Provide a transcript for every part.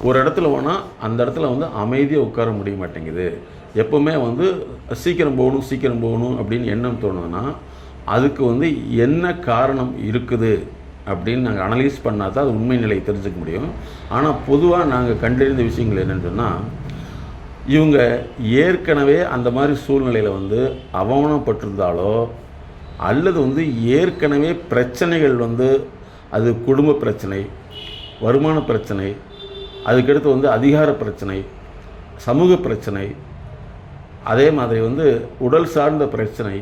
ஒரு இடத்துல போனால் அந்த இடத்துல வந்து அமைதியாக உட்கார முடிய மாட்டேங்குது. எப்போவுமே வந்து சீக்கிரம் போகணும் அப்படின்னு எண்ணம் தோணுதுன்னா அதுக்கு வந்து என்ன காரணம் இருக்குது அப்படின்னு நாங்கள் அனலைஸ் பண்ணால் தான் அது உண்மை நிலையை தெரிஞ்சுக்க முடியும். ஆனால் பொதுவாக நாங்கள் கண்டறிந்த விஷயங்கள் என்னென்னு சொன்னால், இவங்க ஏற்கனவே அந்த மாதிரி சூழ்நிலையில் வந்து அவமானப்பட்டிருந்தாலோ அல்லது வந்து ஏற்கனவே பிரச்சனைகள் வந்து அது குடும்ப பிரச்சனை, வருமான பிரச்சனை, அதுக்கடுத்து வந்து அதிகார பிரச்சனை, சமூக பிரச்சனை, அதே மாதிரி வந்து உடல் சார்ந்த பிரச்சனை,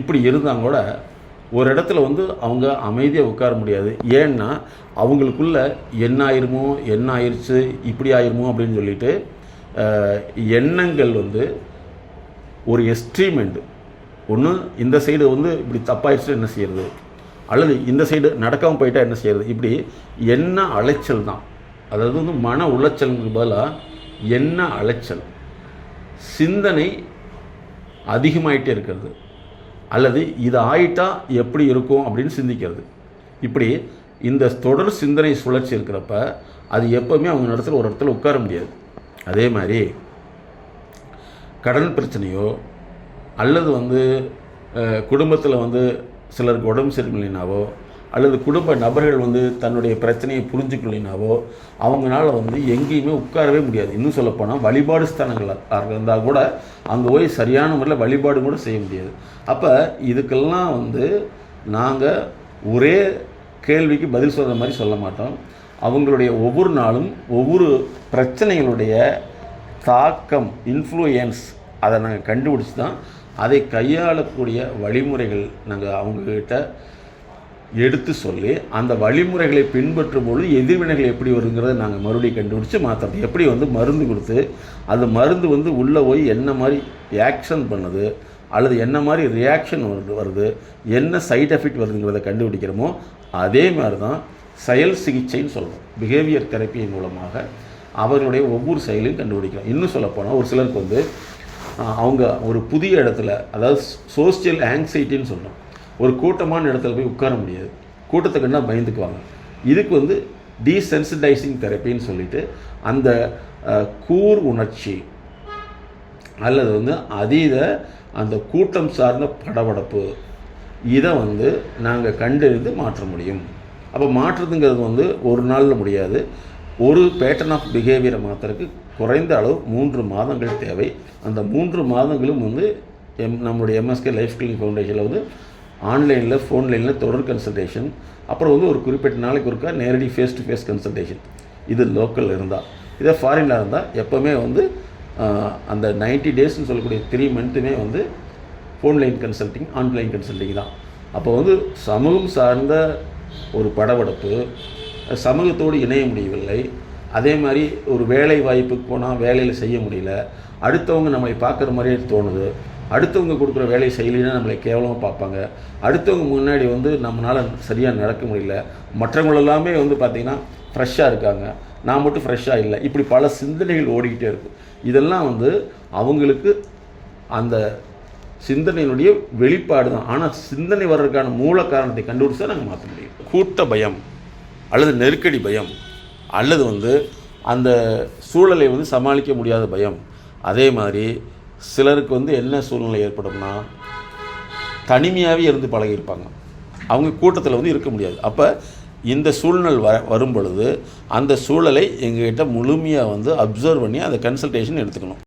இப்படி இருந்தாங்க கூட ஒரு இடத்துல வந்து அவங்க அமைதியாக உட்கார முடியாது. ஏன்னா அவங்களுக்குள்ள என்ன ஆயிருமோ, என்ன ஆயிடுச்சு, இப்படி ஆயிருமோ அப்படின்னு சொல்லிட்டு எண்ணங்கள் வந்து ஒரு எக்ஸ்ட்ரீமெண்ட். ஒன்று இந்த சைடு வந்து இப்படி தப்பாயிடுச்சு என்ன செய்கிறது, அல்லது இந்த சைடு நடக்காமல் போயிட்டால் என்ன செய்கிறது, இப்படி என்ன அலைச்சல் தான். அதாவது வந்து மன உளைச்சலுக்கு பதிலாக என்ன அலைச்சல், சிந்தனை அதிகமாகிட்டே இருக்கிறது, அல்லது இது ஆயிட்டா எப்படி இருக்கும் அப்படின்னு சிந்திக்கிறது. இப்படி இந்த தொடர் சிந்தனை சுழற்சி இருக்கிறப்ப அது எப்போவுமே அவங்க இடத்துல ஒரு இடத்துல உட்கார முடியாது. அதே மாதிரி கடன் பிரச்சனையோ அல்லது வந்து குடும்பத்தில் வந்து சிலருக்கு உடம்பு சரியில்லைனாவோ அல்லது குடும்ப நபர்கள் வந்து தன்னுடைய பிரச்சனையை புரிஞ்சுக்கலைனாவோ அவங்களால வந்து எங்கேயுமே உட்காரவே முடியாது. இன்னும் சொல்லப்போனால் வழிபாடு ஸ்தானங்களாக இருந்தால் கூட அங்கே போய் சரியான முறையில் வழிபாடு கூட செய்ய முடியாது. அப்போ இதுக்கெல்லாம் வந்து நாங்கள் ஒரே கேள்விக்கு பதில் சொல்கிற மாதிரி சொல்ல மாட்டோம். அவங்களுடைய ஒவ்வொரு நாளும் ஒவ்வொரு பிரச்சனைகளுடைய தாக்கம், இன்ஃப்ளூயன்ஸ், அதை நாங்கள் கண்டுபிடிச்சி தான் அதை கையாளக்கூடிய வழிமுறைகள் நாங்கள் அவங்கக்கிட்ட எடுத்து சொல்லி அந்த வழிமுறைகளை பின்பற்றும் பொழுது எதிர்வினைகள் எப்படி வருங்கிறத நாங்கள் மறுபடியும் கண்டுபிடிச்சி மாற்றுறது. எப்படி வந்து மருந்து கொடுத்து அது மருந்து வந்து உள்ளே போய் என்ன மாதிரி ஆக்ஷன் பண்ணுது அல்லது என்ன மாதிரி ரியாக்ஷன் வருது, என்ன சைட் எஃபெக்ட் வருதுங்கிறத கண்டுபிடிக்கிறோமோ அதே மாதிரி தான் செயல் சிகிச்சைன்னு சொல்கிறோம். பிஹேவியர் தெரப்பியின் மூலமாக அவர்களுடைய ஒவ்வொரு செயலையும் கண்டுபிடிக்கிறோம். இன்னும் சொல்லப்போனால் ஒரு சிலருக்கு வந்து அவங்க ஒரு புதிய இடத்துல, அதாவது சோசியல் ஆங்ஸைட்டின்னு சொல்கிறோம், ஒரு கூட்டமான இடத்துல போய் உட்கார முடியாது, கூட்டத்தை கண்டா பயந்துக்குவாங்க. இதுக்கு வந்து டீசென்சிடைசிங் தெரப்பின்னு சொல்லிட்டு அந்த கூர் உணர்ச்சி அல்லது வந்து அதீத அந்த கூட்டம் சார்ந்த படபடப்பு இதை வந்து நாங்கள் கண்டறிந்து மாற்ற முடியும். அப்போ மாற்றுறதுங்கிறது வந்து ஒரு நாளில் முடியாது. ஒரு பேட்டர்ன் ஆஃப் பிஹேவியரை மாற்றுறதுக்கு குறைந்த அளவு 3 மாதங்கள் தேவை. அந்த 3 மாதங்களும் வந்து நம்மளுடைய எம்எஸ்கே லைஃப் கிளினிக் ஃபவுண்டேஷனில் வந்து ஆன்லைனில், ஃபோன்லைனில் தொடர் கன்சல்டேஷன், அப்புறம் வந்து ஒரு குறிப்பிட்ட நாளைக்கு ஒருக்கா நேரடி ஃபேஸ் டு ஃபேஸ் கன்சல்டேஷன். இது லோக்கல் இருந்தால். இதே ஃபாரினில் இருந்தால் எப்போவுமே வந்து அந்த 90 டேஸ்ன்னு சொல்லக்கூடிய 3 மந்த்துமே வந்து ஃபோன்லைன் கன்சல்டிங், ஆன்லைன் கன்சல்டிங் தான். அப்போ வந்து சமூகம் சார்ந்த ஒரு படபடப்பு, சமூகத்தோடு இணைய முடியவில்லை, அதே மாதிரி ஒரு வேலை வாய்ப்புக்கு போனால் வேலையில் செய்ய முடியல, அடுத்தவங்க நம்மளை பார்க்குற மாதிரியே தோணுது, அடுத்தவங்க கொடுக்குற வேலையை செய்யலைன்னா நம்மளை கேவலமாக பார்ப்பாங்க, அடுத்தவங்க முன்னாடி வந்து நம்மளால் சரியாக நடக்க முடியல, மற்றவங்களெல்லாமே வந்து பார்த்திங்கன்னா ஃப்ரெஷ்ஷாக இருக்காங்க, நான் மட்டும் ஃப்ரெஷ்ஷாக இல்லை, இப்படி பல சிந்தனைகள் ஓடிக்கிட்டே இருக்குது. இதெல்லாம் வந்து அவங்களுக்கு அந்த சிந்தனையினுடைய வெளிப்பாடு தான். ஆனால் சிந்தனை வர்றதுக்கான மூல காரணத்தை கண்டுபிடிச்சா நாங்கள் மாற்ற முடியும். கூட்ட பயம் அல்லது நெருக்கடி பயம் அல்லது வந்து அந்த சூழலை வந்து சமாளிக்க முடியாத பயம். அதே மாதிரி சிலருக்கு வந்து என்ன சூழ்நிலை ஏற்படும்னா தனிமையாகவே இருந்து பழகியிருப்பாங்க, அவங்க கூட்டத்தில் வந்து இருக்க முடியாது. அப்போ இந்த சூழ்நிலை வரும் பொழுது அந்த சூழலை எங்ககிட்ட முழுமையாக வந்து அப்சர்வ் பண்ணி அந்த கன்சல்டேஷன் எடுத்துக்கணும்.